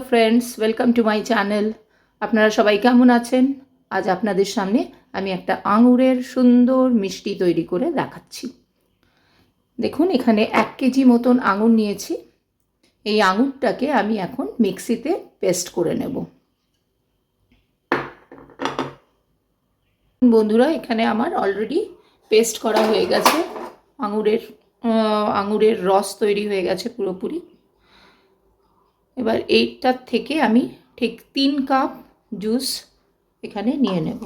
Friends, welcome to my channel. আপনারা সবাই কেমন আছেন? আজ আপনাদের সামনে আমি একটা আঙুরের সুন্দর মিষ্টি তৈরি করে দেখাচ্ছি। দেখুন, এখানে 1 কেজি মতন আঙুর নিয়েছি। এই আঙুরটাকে আমি এখন মিক্সিতে পেস্ট করে নেব। বন্ধুরা, এখানে আমার অলরেডি পেস্ট করা হয়ে গেছে। আঙুরের রস তৈরি হয়ে গেছে পুরোপুরি। এবার এইটার থেকে আমি ঠিক 3 কাপ জুস এখানে নিয়ে নেব।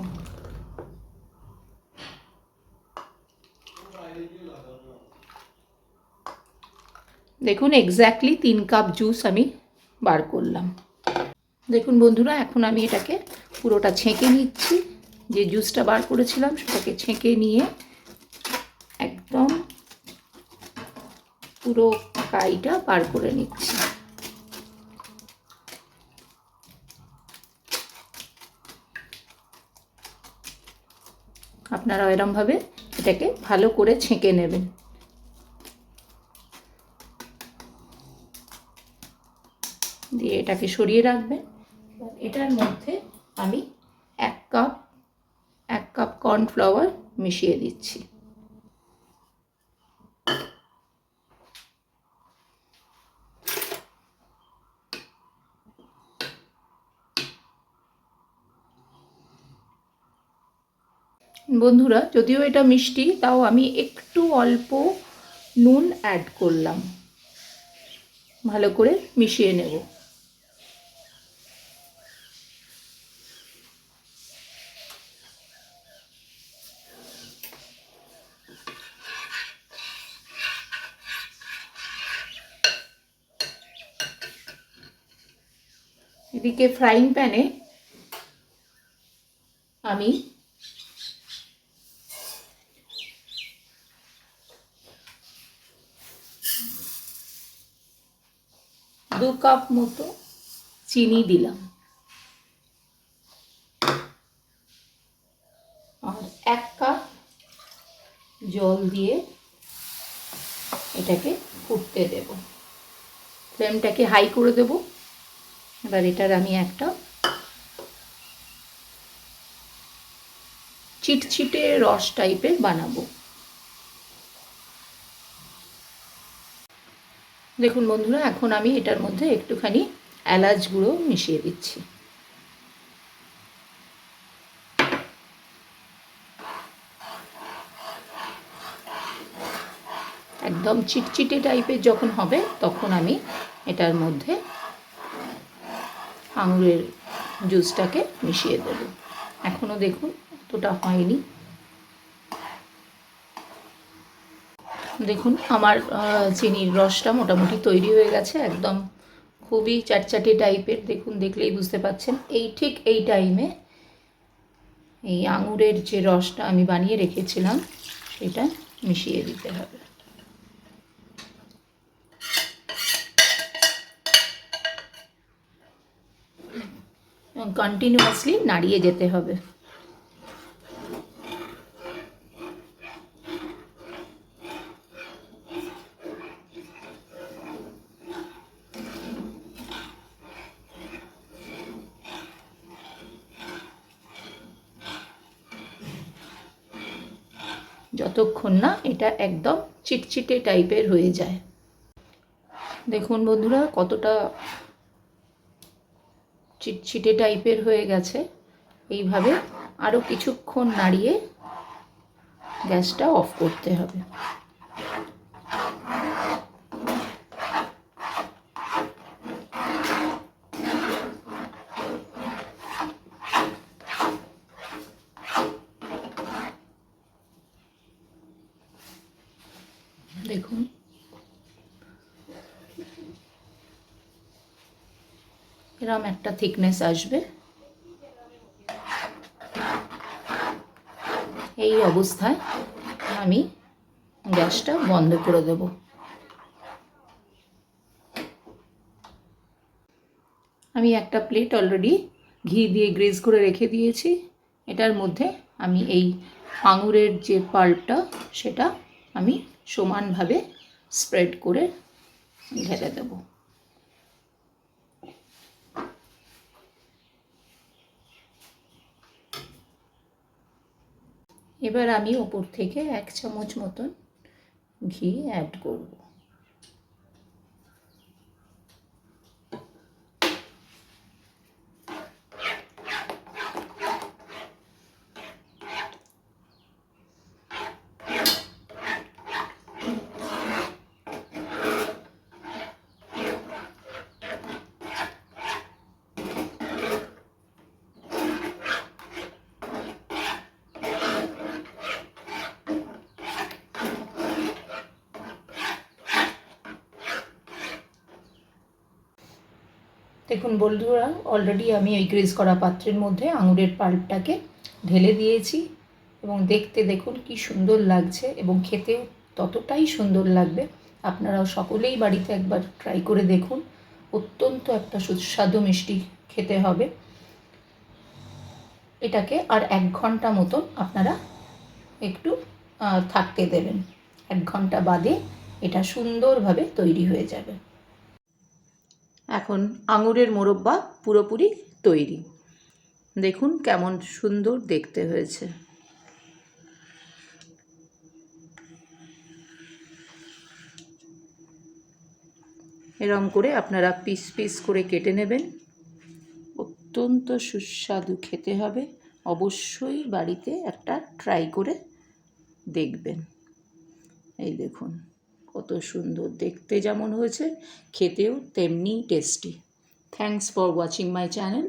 দেখুন, এক্স্যাক্টলি 3 কাপ জুস আমি বার করলাম। দেখুন বন্ধুরা, এখন আমি এটাকে পুরোটা ছেঁকে নিচ্ছি। যে জুসটা বার করেছিলাম সেটাকে ছেঁকে নিয়ে একদম পুরো কাইটা বার করে নিচ্ছি। আপনারা এরমভাবে এটাকে ভালো করে ছেঁকে নেবেন। দিয়ে এটাকে সরিয়ে রাখবেন। এটার মধ্যে আমি 1 কাপ কর্নফ্লাওয়ার মিশিয়ে দিচ্ছি। বন্ধুরা, যদিও এটা মিষ্টি, তাও আমি একটু অল্প নুন অ্যাড করলাম। ভালো করে মিশিয়ে নেব। এদিকে ফ্রাইং প্যানে আমি দু কাপ মতো চিনি দিলাম আর 1 কাপ জল দিয়ে এটাকে ফুটতে দেব। ফ্লেমটাকে হাই করে দেব। এবার এটার আমি একটা চিটচিটে রস টাইপের বানাবো। দেখুন বন্ধুরা, এখন আমি এটার মধ্যে একটুখানি এলাচ গুঁড়ো মিশিয়ে দিচ্ছি। একদম চিটচিটে টাইপের যখন হবে তখন আমি এটার মধ্যে আঙুরের জুসটাকে মিশিয়ে দেব। এখনও দেখুন অতটা হয়নি। দেখুন, আমার চিনির রসটা মোটামুটি তৈরি হয়ে গেছে। একদম খুবই চাটচাটে টাইপের। দেখুন, দেখলেই বুঝতে পাচ্ছেন। ঠিক এই টাইমে এই আঙুরের যে রসটা আমি বানিয়ে রেখেছিলাম সেটা মিশিয়ে দিতে হবে। কন্টিনিউয়াসলি নাড়িয়ে যেতে হবে। যতক্ষণ না এটা একদম চিটচিটে টাইপের হয়ে যায়। দেখুন বন্ধুরা, কতটা চিটচিটে টাইপের হয়ে গেছে। এইভাবে আরও কিছুক্ষণ নাড়িয়ে গ্যাসটা অফ করতে হবে। দেখুন, এরকম একটা থিকনেস আসবে। এই অবস্থায় আমি গ্যাসটা বন্ধ করে দেব। আমি একটা প্লেট অলরেডি ঘি দিয়ে গ্রেজ করে রেখে দিয়েছি। এটার মধ্যে আমি এই আঙুরের যে পাল্পটা সেটা আমি সমানভাবে স্প্রেড করে ঢেলে দেব। এবার আমি ওপর থেকে 1 চামচ মতন ঘি অ্যাড করব। দেখুন বন্ধুরা, অলরেডি আমি ওই গ্রেজ করা পাত্রের মধ্যে আঙুরের পাল্পটাকে ঢেলে দিয়েছি এবং দেখতে দেখুন কি সুন্দর লাগছে এবং খেতেও ততটাই সুন্দর লাগবে। আপনারাও সকলেই বাড়িতে একবার ট্রাই করে দেখুন। অত্যন্ত একটা সুস্বাদু মিষ্টি খেতে হবে। এটাকে আর 1 ঘন্টা মতন আপনারা একটু থাকতে দেবেন। 1 ঘন্টা বাদে এটা সুন্দরভাবে তৈরি হয়ে যাবে। এখন আঙুরের মোরব্বা পুরোপুরি তৈরি। দেখুন কেমন সুন্দর দেখতে হয়েছে। এরকম করে আপনারা পিস পিস করে কেটে নেবেন। অত্যন্ত সুস্বাদু খেতে হবে। অবশ্যই বাড়িতে একটা ট্রাই করে দেখবেন। এই দেখুন কত সুন্দর দেখতে যেমন হয়েছে, খেতেও তেমনি tasty. Thanks for watching my channel.